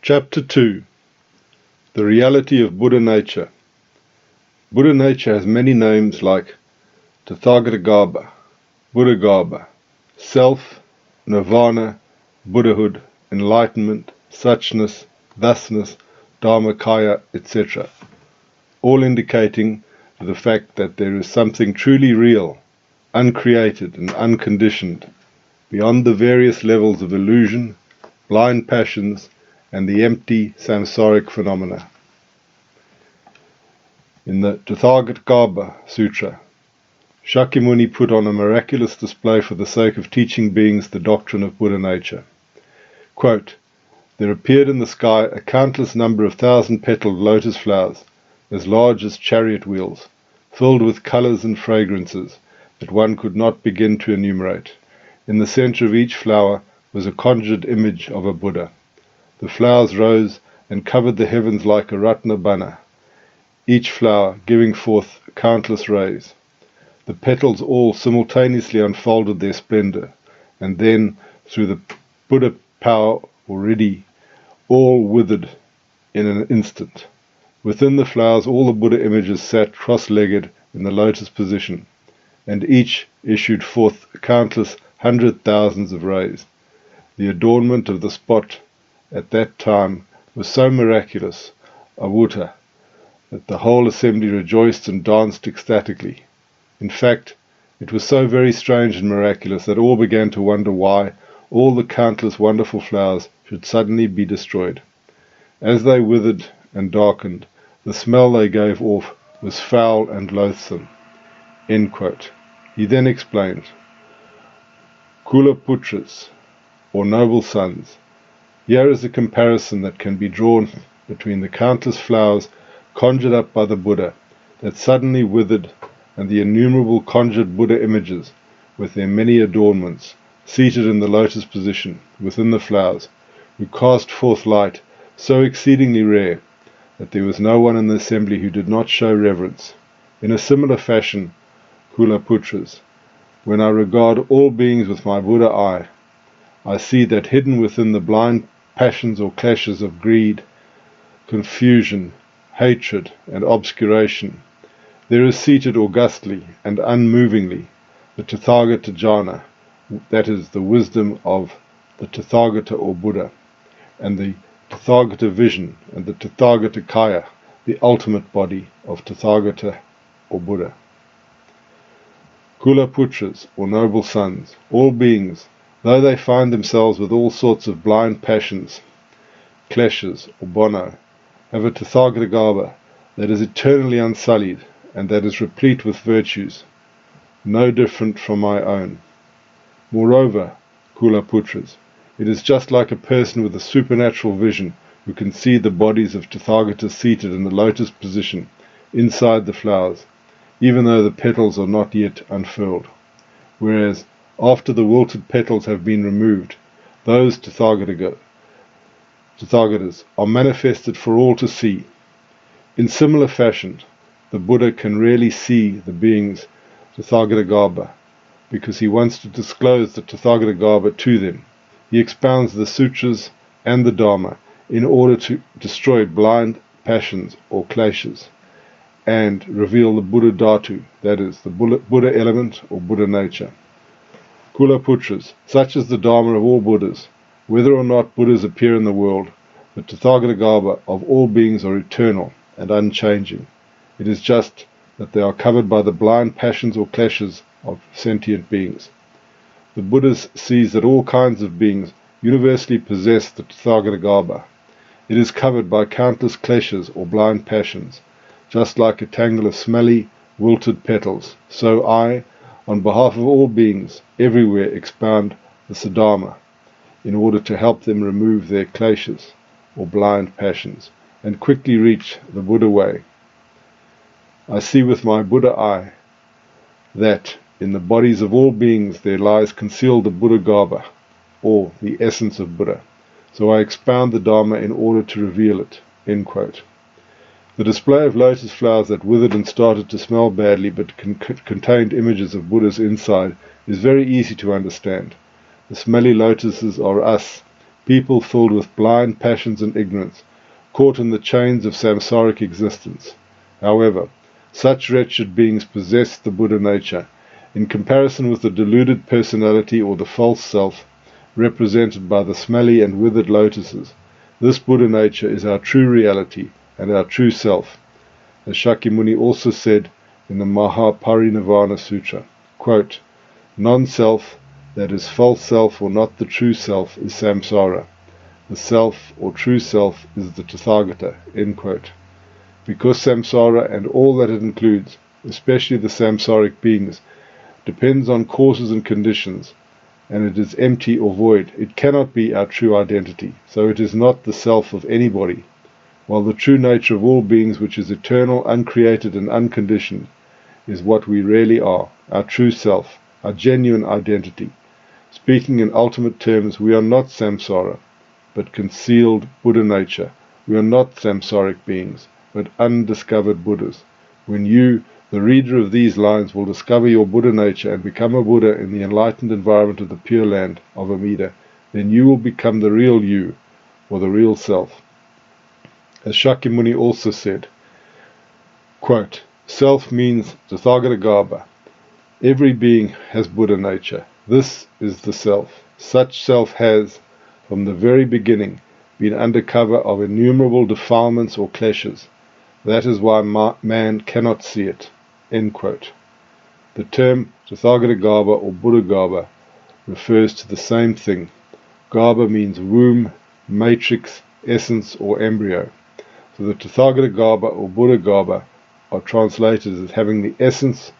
Chapter 2. The Reality of Buddha Nature. Buddha nature has many names like Tathagatagarbha, Buddhagarbha, Self, Nirvana, Buddhahood, Enlightenment, Suchness, Thusness, Dharmakaya, etc., all indicating the fact that there is something truly real, uncreated and unconditioned, beyond the various levels of illusion, blind passions, and the empty samsaric phenomena. In the Tathagatagarbha Sutra, Shakyamuni put on a miraculous display for the sake of teaching beings the doctrine of Buddha nature. Quote, "There appeared in the sky a countless number of thousand-petaled lotus flowers, as large as chariot wheels, filled with colors and fragrances that one could not begin to enumerate. In the center of each flower was a conjured image of a Buddha. The flowers rose and covered the heavens like a ratnabana, each flower giving forth countless rays. The petals all simultaneously unfolded their splendor, and then, through the Buddha power already, all withered in an instant. Within the flowers all the Buddha images sat cross-legged in the lotus position, and each issued forth countless 100,000s of rays. The adornment of the spot at that time was so miraculous, avutta, that the whole assembly rejoiced and danced ecstatically. In fact, it was so very strange and miraculous that all began to wonder why all the countless wonderful flowers should suddenly be destroyed. As they withered and darkened, the smell they gave off was foul and loathsome." End quote. He then explained, "Kulaputras, or noble sons, here is a comparison that can be drawn between the countless flowers conjured up by the Buddha that suddenly withered and the innumerable conjured Buddha images with their many adornments seated in the lotus position within the flowers, who cast forth light so exceedingly rare that there was no one in the assembly who did not show reverence. In a similar fashion, Kulaputras, when I regard all beings with my Buddha eye, I see that hidden within the blind passions or clashes of greed, confusion, hatred, and obscuration, there is seated augustly and unmovingly the Tathagata jhana, that is, the wisdom of the Tathagata or Buddha, and the Tathagata vision, and the Tathagata kaya, the ultimate body of Tathagata or Buddha. Kulaputras, or noble sons, all beings, though they find themselves with all sorts of blind passions, kleshes, or bono, have a Tathagatagarbha that is eternally unsullied and that is replete with virtues, no different from my own. Moreover, Kulaputras, it is just like a person with a supernatural vision who can see the bodies of Tathagatas seated in the lotus position inside the flowers, even though the petals are not yet unfurled. Whereas, after the wilted petals have been removed, those Tathagatas are manifested for all to see. In similar fashion, the Buddha can rarely see the beings Tathagatagarbha, because he wants to disclose the Tathagatagarbha to them. He expounds the sutras and the Dharma in order to destroy blind passions or clashes, and reveal the Buddha Dhatu, that is, the Buddha element or Buddha nature. Kulaputras, such is the Dharma of all Buddhas. Whether or not Buddhas appear in the world, the Tathagatagarbha of all beings are eternal and unchanging. It is just that they are covered by the blind passions or clashes of sentient beings. The Buddha sees that all kinds of beings universally possess the Tathagatagarbha. It is covered by countless clashes or blind passions, just like a tangle of smelly, wilted petals. So I, on behalf of all beings, everywhere expound the Siddharma, in order to help them remove their clashes or blind passions, and quickly reach the Buddha way. I see with my Buddha eye that in the bodies of all beings there lies concealed the Buddhagarbha, or the essence of Buddha. So I expound the Dharma in order to reveal it." End quote. The display of lotus flowers that withered and started to smell badly but contained images of Buddhas inside is very easy to understand. The smelly lotuses are us, people filled with blind passions and ignorance, caught in the chains of samsaric existence. However, such wretched beings possess the Buddha nature. In comparison with the deluded personality or the false self, represented by the smelly and withered lotuses, this Buddha nature is our true reality and our true self. As Shakyamuni also said in the Mahaparinirvana Sutra, quote, non-self, that is false self or not the true self, is samsara. The self or true self is the Tathagata. End quote. Because samsara and all that it includes, especially the samsaric beings, depends on causes and conditions, and it is empty or void, it cannot be our true identity, so it is not the self of anybody, while the true nature of all beings, which is eternal, uncreated and unconditioned, is what we really are, our true self, our genuine identity. Speaking in ultimate terms, we are not samsara, but concealed Buddha nature. We are not samsaric beings, but undiscovered Buddhas. When you, the reader of these lines, will discover your Buddha nature and become a Buddha in the enlightened environment of the Pure Land of Amida, then you will become the real you, or the real self. As Shakyamuni also said, quote, self means Tathagatagarbha. Every being has Buddha nature. This is the self. Such self has, from the very beginning, been under cover of innumerable defilements or clashes. That is why man cannot see it. End quote. The term Tathagatagarbha or Buddhagarbha refers to the same thing. Garbha means womb, matrix, essence or embryo. So the Tathagatagarbha or Buddhagarbha are translated as having the essence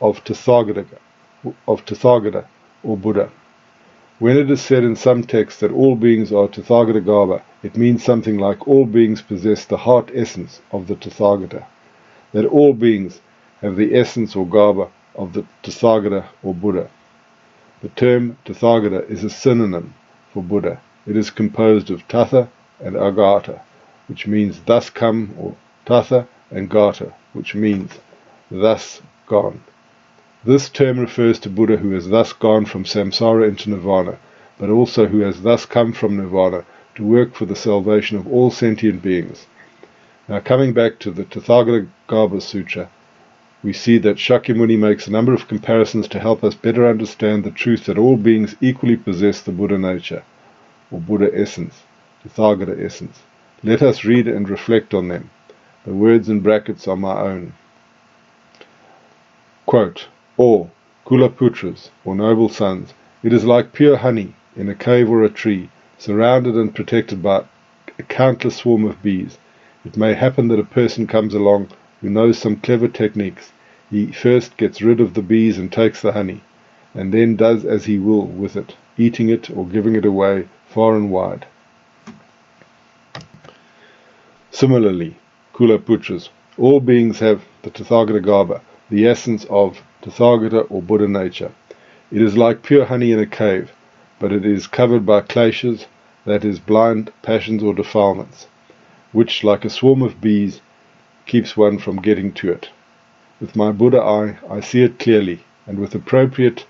of Tathagata or Buddha. When it is said in some texts that all beings are Tathagatagarbha, it means something like all beings possess the heart essence of the Tathagata, that all beings have the essence or Garbha of the Tathagata or Buddha. The term Tathagata is a synonym for Buddha. It is composed of Tatha and Agata, which means thus come, or Tatha and Gata, which means thus gone. This term refers to Buddha who has thus gone from samsara into nirvana, but also who has thus come from nirvana to work for the salvation of all sentient beings. Now, coming back to the Tathagatagarbha Sutra, we see that Shakyamuni makes a number of comparisons to help us better understand the truth that all beings equally possess the Buddha nature, or Buddha essence, Tathagata essence. Let us read and reflect on them. The words in brackets are my own. Quote, or Kulaputras, or noble sons, it is like pure honey in a cave or a tree, surrounded and protected by a countless swarm of bees. It may happen that a person comes along who knows some clever techniques. He first gets rid of the bees and takes the honey, and then does as he will with it, eating it or giving it away far and wide. Similarly, Kulaputras, all beings have the Tathagatagarbha, the essence of Tathagata or Buddha nature. It is like pure honey in a cave, but it is covered by kleshas, that is, blind passions or defilements, which, like a swarm of bees, keeps one from getting to it. With my Buddha eye, I see it clearly, and with appropriate,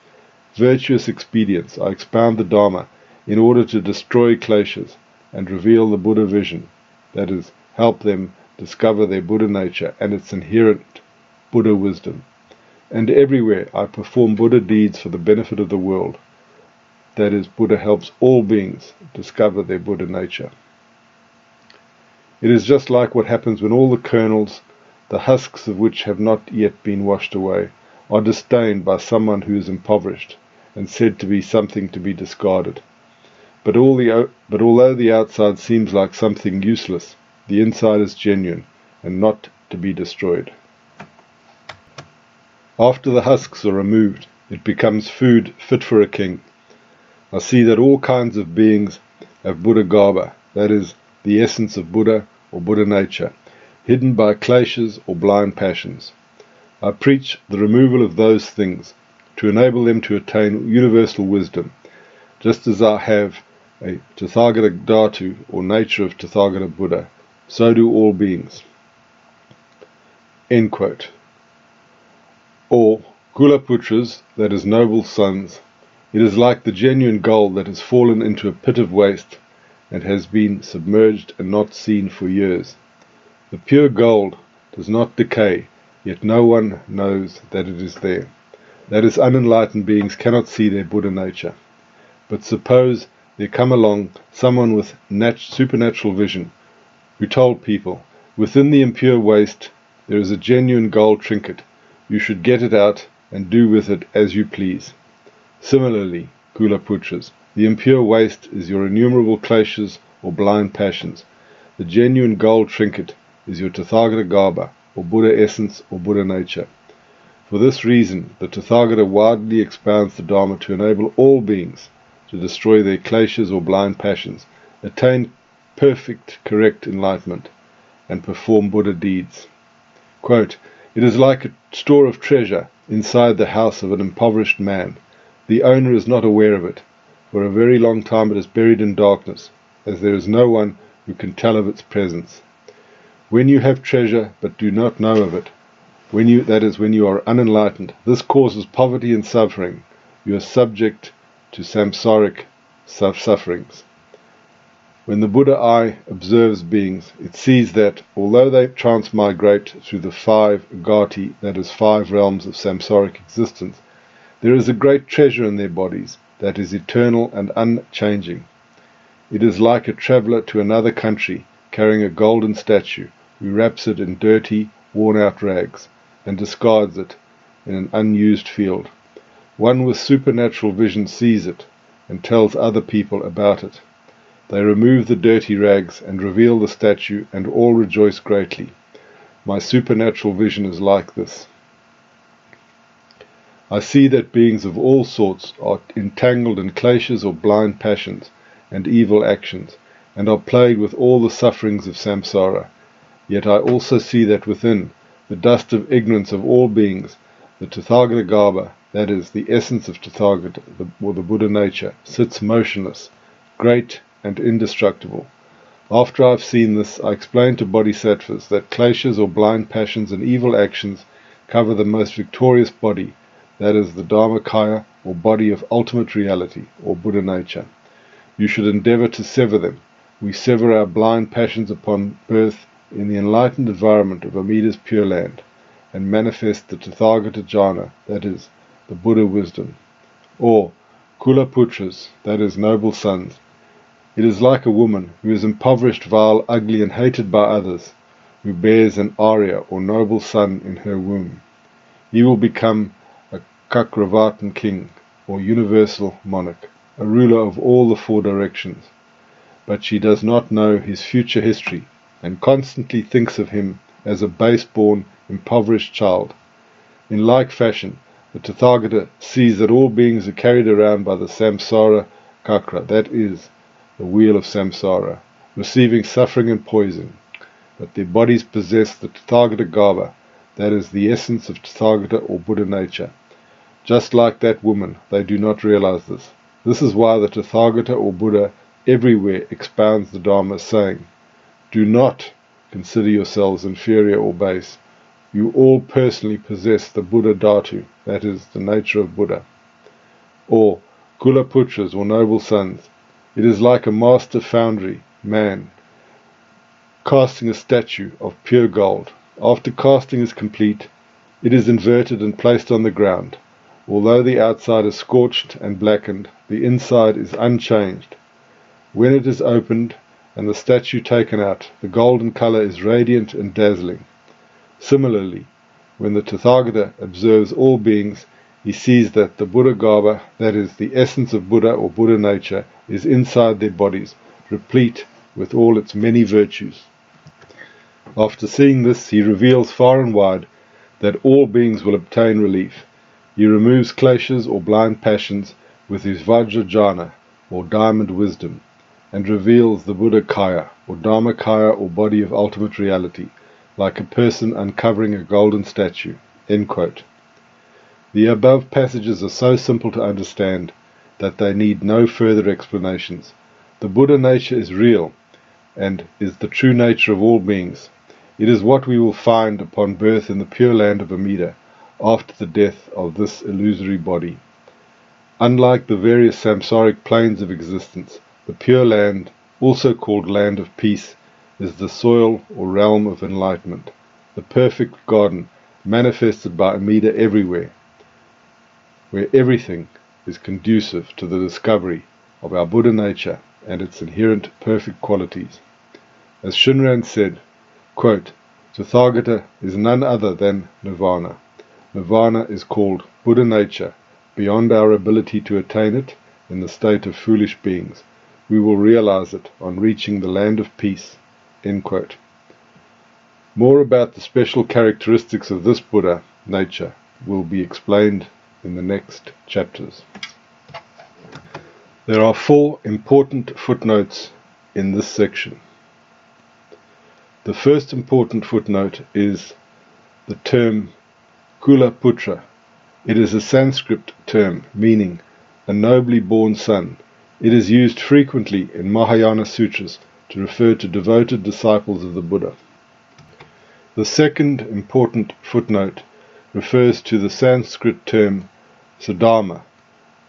virtuous expedients, I expound the Dharma in order to destroy kleshas and reveal the Buddha vision, that is, help them discover their Buddha nature and its inherent Buddha wisdom. And everywhere I perform Buddha deeds for the benefit of the world. That is, Buddha helps all beings discover their Buddha nature. It is just like what happens when all the kernels, the husks of which have not yet been washed away, are disdained by someone who is impoverished and said to be something to be discarded. But although the outside seems like something useless, the inside is genuine and not to be destroyed. After the husks are removed, it becomes food fit for a king. I see that all kinds of beings have Buddhagarbha, that is, the essence of Buddha or Buddha nature, hidden by kleshas or blind passions. I preach the removal of those things to enable them to attain universal wisdom, just as I have a Tathagata Dhatu or nature of Tathagata Buddha, so do all beings. End quote. Or Kulaputras, that is, noble sons, it is like the genuine gold that has fallen into a pit of waste, and has been submerged and not seen for years. The pure gold does not decay, yet no one knows that it is there. That is, unenlightened beings cannot see their Buddha nature. But suppose there come along someone with supernatural vision, who told people, within the impure waste there is a genuine gold trinket. You should get it out and do with it as you please. Similarly, Kulaputras, the impure waste is your innumerable kleshas or blind passions. The genuine gold trinket is your Tathagata Garbha, or Buddha essence or Buddha nature. For this reason, the Tathagata widely expounds the Dharma to enable all beings to destroy their kleshas or blind passions, attain perfect, correct enlightenment, and perform Buddha deeds. Quote, "It is like a store of treasure inside the house of an impoverished man. The owner is not aware of it. For a very long time it is buried in darkness, as there is no one who can tell of its presence. When you have treasure but do not know of it, when you are unenlightened, this causes poverty and suffering. You are subject to samsaric sufferings. When the Buddha eye observes beings, it sees that, although they transmigrate through the 5 gati, that is 5 realms of samsaric existence, there is a great treasure in their bodies that is eternal and unchanging. It is like a traveller to another country carrying a golden statue, who wraps it in dirty, worn-out rags, and discards it in an unused field. One with supernatural vision sees it, and tells other people about it. They remove the dirty rags and reveal the statue, and all rejoice greatly. My supernatural vision is like this. I see that beings of all sorts are entangled in kleshas or blind passions and evil actions, and are plagued with all the sufferings of samsara. Yet I also see that within the dust of ignorance of all beings, the Tathagata Garbha, that is, the essence of Tathagata, or the Buddha nature, sits motionless, great and indestructible. After I have seen this, I explain to bodhisattvas that kleshas or blind passions and evil actions cover the most victorious body, that is, the Dharmakaya, or body of ultimate reality, or Buddha nature. You should endeavor to sever them. We sever our blind passions upon birth in the enlightened environment of Amida's Pure Land, and manifest the Tathagata Jnana, that is, the Buddha wisdom. Or, Kulaputras, that is, noble sons. It is like a woman who is impoverished, vile, ugly, and hated by others, who bears an Arya, or noble son, in her womb. He will become a Kakravatan king, or universal monarch, a ruler of all the 4 directions. But she does not know his future history, and constantly thinks of him as a base-born, impoverished child. In like fashion, the Tathagata sees that all beings are carried around by the samsara kakra, that is, the wheel of samsara, receiving suffering and poison, but their bodies possess the Tathagata Garbha, that is, the essence of Tathagata or Buddha nature. Just like that woman, they do not realize this. This is why the Tathagata or Buddha everywhere expounds the Dharma, saying, "Do not consider yourselves inferior or base. You all personally possess the Buddha Dhatu, that is, the nature of Buddha." Or, Kulaputras, or noble sons, it is like a master foundry man casting a statue of pure gold. After casting is complete, it is inverted and placed on the ground. Although the outside is scorched and blackened, the inside is unchanged. When it is opened and the statue taken out, the golden color is radiant and dazzling. Similarly, when the Tathagata observes all beings, he sees that the Buddha Garbha, that is, the essence of Buddha or Buddha nature, is inside their bodies, replete with all its many virtues. After seeing this, he reveals far and wide that all beings will obtain relief. He removes kleshas or blind passions with his Vajra Jnana, or diamond wisdom, and reveals the Buddha Kaya, or Dharmakaya, or body of ultimate reality, like a person uncovering a golden statue. End quote. The above passages are so simple to understand that they need no further explanations. The Buddha nature is real, and is the true nature of all beings. It is what we will find upon birth in the Pure Land of Amida, after the death of this illusory body. Unlike the various samsaric planes of existence, the Pure Land also called land of peace, is the soil or realm of enlightenment, the perfect garden manifested by Amida everywhere, where everything is conducive to the discovery of our Buddha nature and its inherent perfect qualities. As Shinran said, quote, Tathagata is none other than Nirvana. Nirvana is called Buddha nature, beyond our ability to attain it in the state of foolish beings. We will realize it on reaching the land of peace. End quote. More about the special characteristics of this Buddha nature will be explained in the next chapters. There are 4 important footnotes in this section. The first important footnote is the term Kula Putra. It is a Sanskrit term meaning a nobly born son. It is used frequently in Mahayana sutras to refer to devoted disciples of the Buddha. The second important footnote refers to the Sanskrit term Siddharma,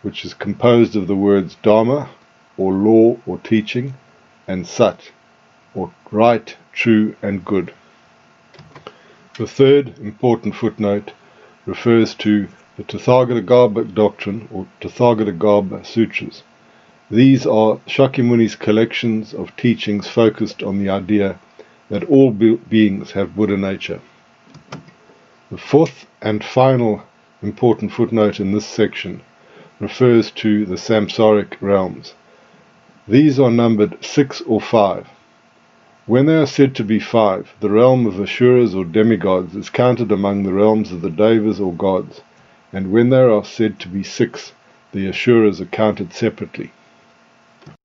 which is composed of the words Dharma, or law or teaching, and Sat, or right, true, and good. The third important footnote refers to the Tathagatagarbha doctrine, or Tathagatagarbha sutras. These are Shakyamuni's collections of teachings focused on the idea that all beings have Buddha nature. The fourth and final important footnote in this section refers to the samsaric realms. These are numbered 6 or 5. When they are said to be 5, the realm of Asuras or demigods is counted among the realms of the Devas or gods, and when they are said to be 6, the Asuras are counted separately.